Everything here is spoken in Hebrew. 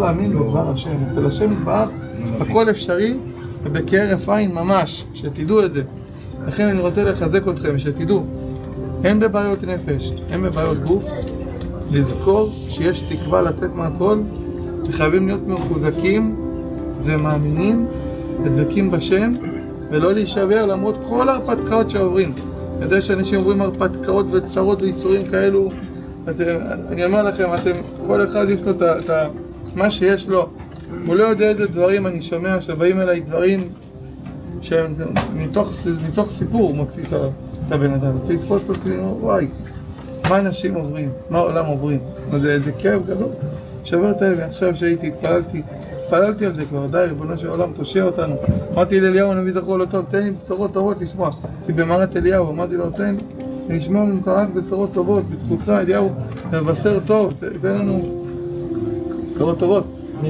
להאמין בדבר השם, אצל השם יתברך הכל אפשרי ובכהרף עין ממש, שתדעו את זה. לכן אני רוצה לחזק אתכם, שתדעו, אין בבעיות נפש, אין בבעיות גוף, לזכור שיש תקווה לצאת מהכל, וחייבים להיות מחוזקים ומאמינים, ודבקים בשם, ולא להישבר למרות כל הרפתקאות שעוברים. אני יודע שאנשים עוברים הרפתקאות וצרות ואיסורים כאלו, אני אומר לכם, כל אחד יש לו מה שיש לו, הוא לא יודע איזה דברים. אני שומע שבאים אליי דברים שמתוך סיפור מוציא את הבן אדם, רוצה לתפוס אותי, וואי, מה אנשים עוברים, מה העולם עוברים, זה כאב גדול, שבר את הלב. עכשיו שהייתי, התפללתי על זה כבר, די, ריבונו של עולם, תושיע אותנו. אמרתי לאליהו הנביא זכור לו טוב, תן לי בשורות טובות לשמוע. כי במערת אליהו, אמרתי לו, תן לי לשמוע ממך רק בשורות טובות, בזכותך אליהו מבשר טוב, תן לנו בשורות טובות.